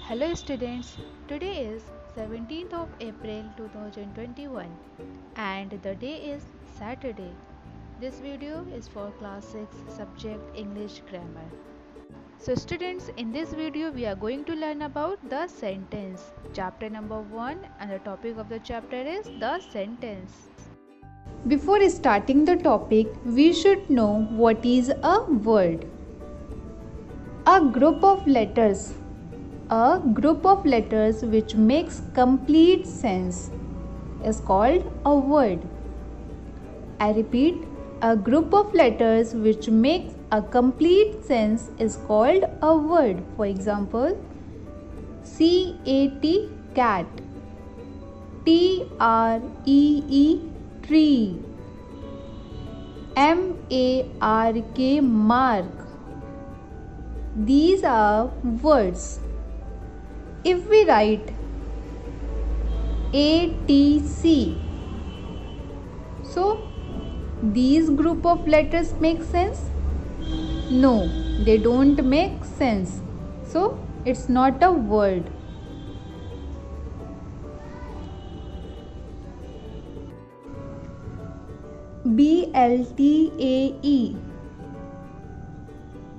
Hello students, today is 17th of April 2021 and the day is Saturday. This video is for class 6 subject English grammar. So students, in this video we are going to learn about the sentence, chapter number 1, and the topic of the chapter is the sentence. Before starting the topic, we should know what is a word. A group of letters. A group of letters which makes complete sense is called a word. I repeat, a group of letters which makes a complete sense is called a word. For example, C-A-T, cat, T-R-E-E, tree, M-A-R-K, mark. These are words. If we write ATC, so these group of letters make sense? No, they don't make sense. So it's not a word. BLTAE.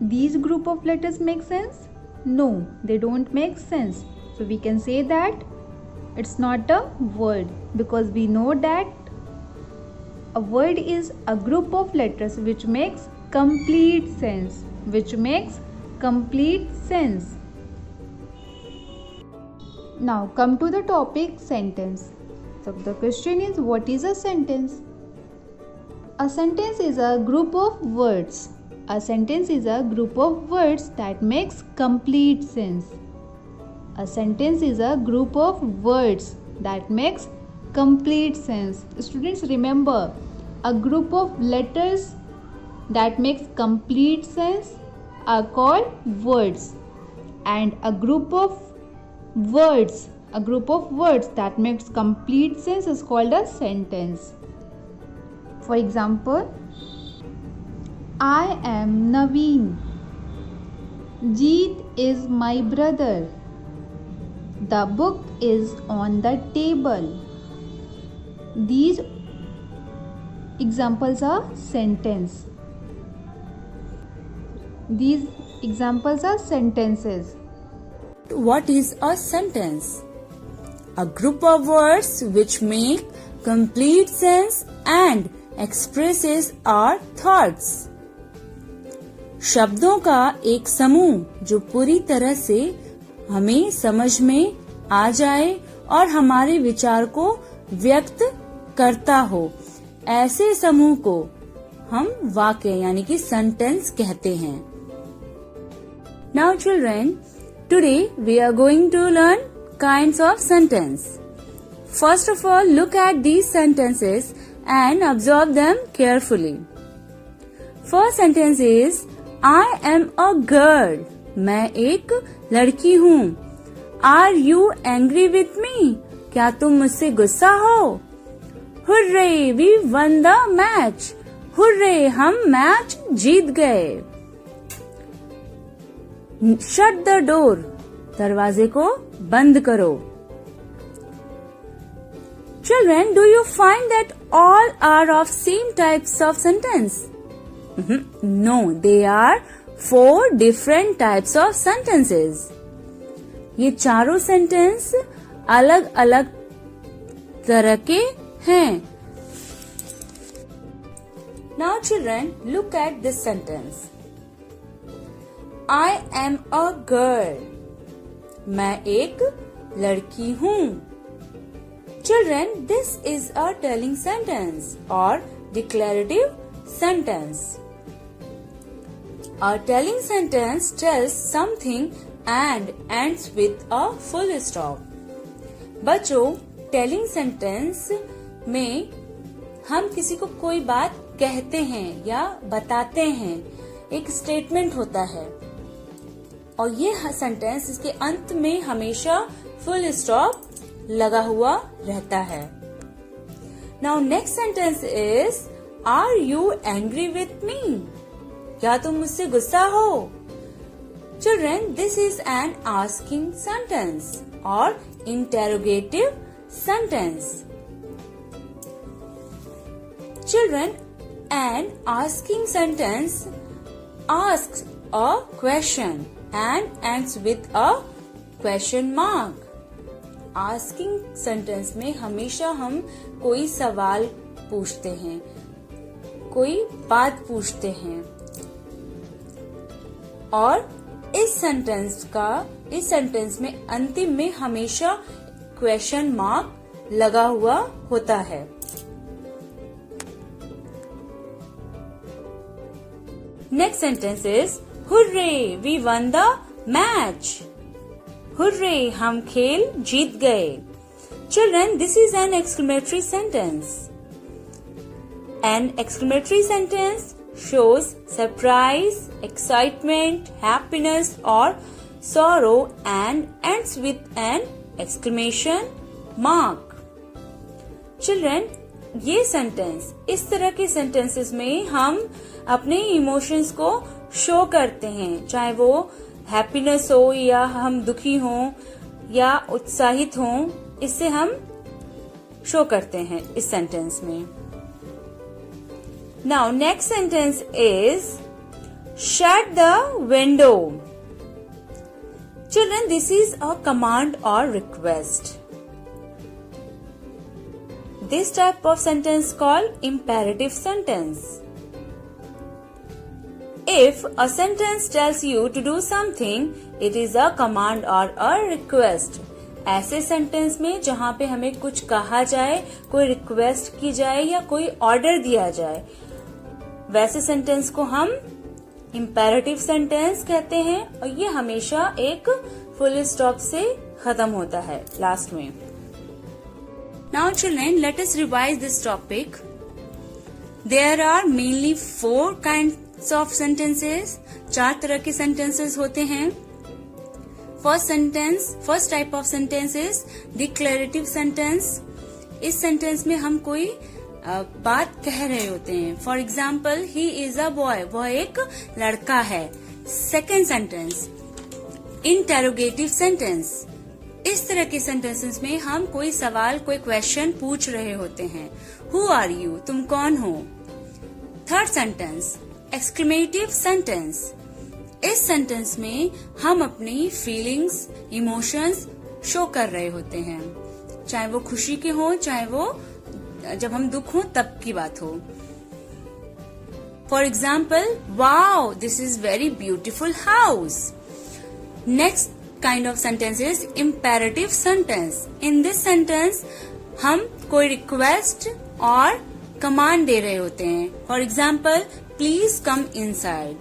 These group of letters make sense? No, they don't make sense. So we can say that it's not a word because we know that a word is a group of letters which makes complete sense. Now come to the topic sentence. So the question is, what is a sentence? A sentence is a group of words. A sentence is a group of words that makes complete sense. A sentence is a group of words that makes complete sense. Students, remember, a group of letters that makes complete sense are called words, and a group of words that makes complete sense is called a sentence. For example, I am Naveen. Jeet is my brother. The book is on the table. These examples are sentences. What is a sentence? A group of words which make complete sense and expresses our thoughts. शब्दों का एक समूह जो पूरी तरह से हमें समझ में आ जाए और हमारे विचार को व्यक्त करता हो, ऐसे समूह को हम वाक्य यानी कि सेंटेंस कहते हैं. Now children, today we are going to learn kinds of sentence. First of all, look at these sentences and observe them carefully. First sentence is, I am a girl. मैं एक लड़की हूँ. Are you angry with me? क्या तुम मुझसे गुस्सा हो? Hooray! We won the match. Hooray! हम मैच जीत गए. Shut the door. दरवाजे को बंद करो. Children, do you find that all are of same types of sentence? No, they are 4 different types of sentences. ये चारों सेंटेंस अलग अलग तरह के हैं. Now children, look at this sentence. I am a girl. मैं एक लड़की हूँ. Children, this is a telling sentence or declarative sentence. A telling sentence tells something and ends with a full stop. बच्चों, telling sentence में हम किसी को कोई बात कहते हैं या बताते हैं. एक स्टेटमेंट होता है और ये सेंटेंस इसके अंत में हमेशा फुल स्टॉप लगा हुआ रहता है. Now next sentence is, Are you angry with me? क्या तुम मुझसे गुस्सा हो? Children, this is an asking sentence or interrogative sentence. Children, an asking sentence asks a question and ends with a question mark. Asking sentence में हमेशा हम कोई सवाल पूछते हैं, कोई बात पूछते हैं और इस सेंटेंस में अंतिम में हमेशा क्वेश्चन मार्क लगा हुआ होता है. Next sentence is Hooray! We won the match. Hooray! हम खेल जीत गए. Children, this is an exclamatory sentence. An exclamatory sentence shows surprise, excitement, happiness or sorrow and ends with an exclamation mark. Children, ये sentence, इस तरह के sentences में हम अपने इमोशंस को शो करते हैं, चाहे वो हैप्पीनेस हो या हम दुखी हों या उत्साहित हों, इससे हम शो करते हैं इस सेंटेंस में. Now next sentence is shut the window. Children, this is a command or request. This type of sentence called imperative sentence. If a sentence tells you to do something, it is a command or a request. ऐसे sentence में जहाँ पे हमें कुछ कहा जाए, कोई request की जाए या कोई ऑर्डर दिया जाए, वैसे सेंटेंस को हम इम्पेरेटिव सेंटेंस कहते हैं और ये हमेशा एक फुल स्टॉप से खत्म होता है लास्ट में. Now children, let us revise this topic. There are mainly 4 kinds of sentences. 4 तरह के sentences होते हैं. First type of sentence is declarative sentence. इस sentence में हम कोई बात कह रहे होते हैं. For example, he is a boy, वह एक लड़का है. Second sentence, interrogative sentence. इस तरह के सेंटेंसेस में हम कोई सवाल, कोई क्वेश्चन पूछ रहे होते हैं. हु आर यू, तुम कौन हो. Third sentence, exclamative sentence. इस सेंटेंस में हम अपनी फीलिंग्स, इमोशंस शो कर रहे होते हैं, चाहे वो खुशी के हो, चाहे वो जब हम दुख हो तब की बात हो. For example, wow, this is very beautiful house. Next kind of sentence is imperative sentence. In this sentence हम कोई रिक्वेस्ट और कमांड दे रहे होते हैं. For example, please come inside.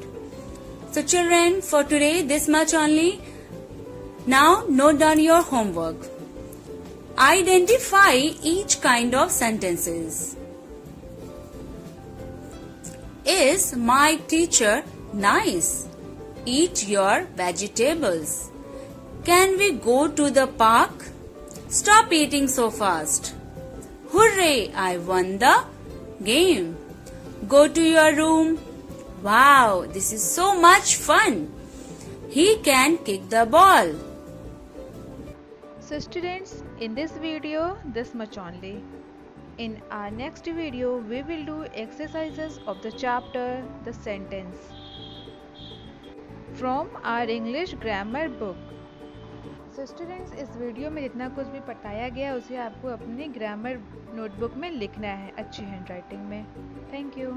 So children, for today this much only. Now note down your homework. Identify each kind of sentences. Is my teacher nice? Eat your vegetables. Can we go to the park? Stop eating so fast. Hooray! I won the game. Go to your room. Wow, this is so much fun. He can kick the ball. So students, in this video this much only. In our next video we will do exercises of the chapter The Sentence from our English grammar book. So students, इस video में जितना कुछ भी बताया गया उसे आपको अपनी ग्रामर नोटबुक में लिखना है अच्छी हैंडराइटिंग में. Thank you.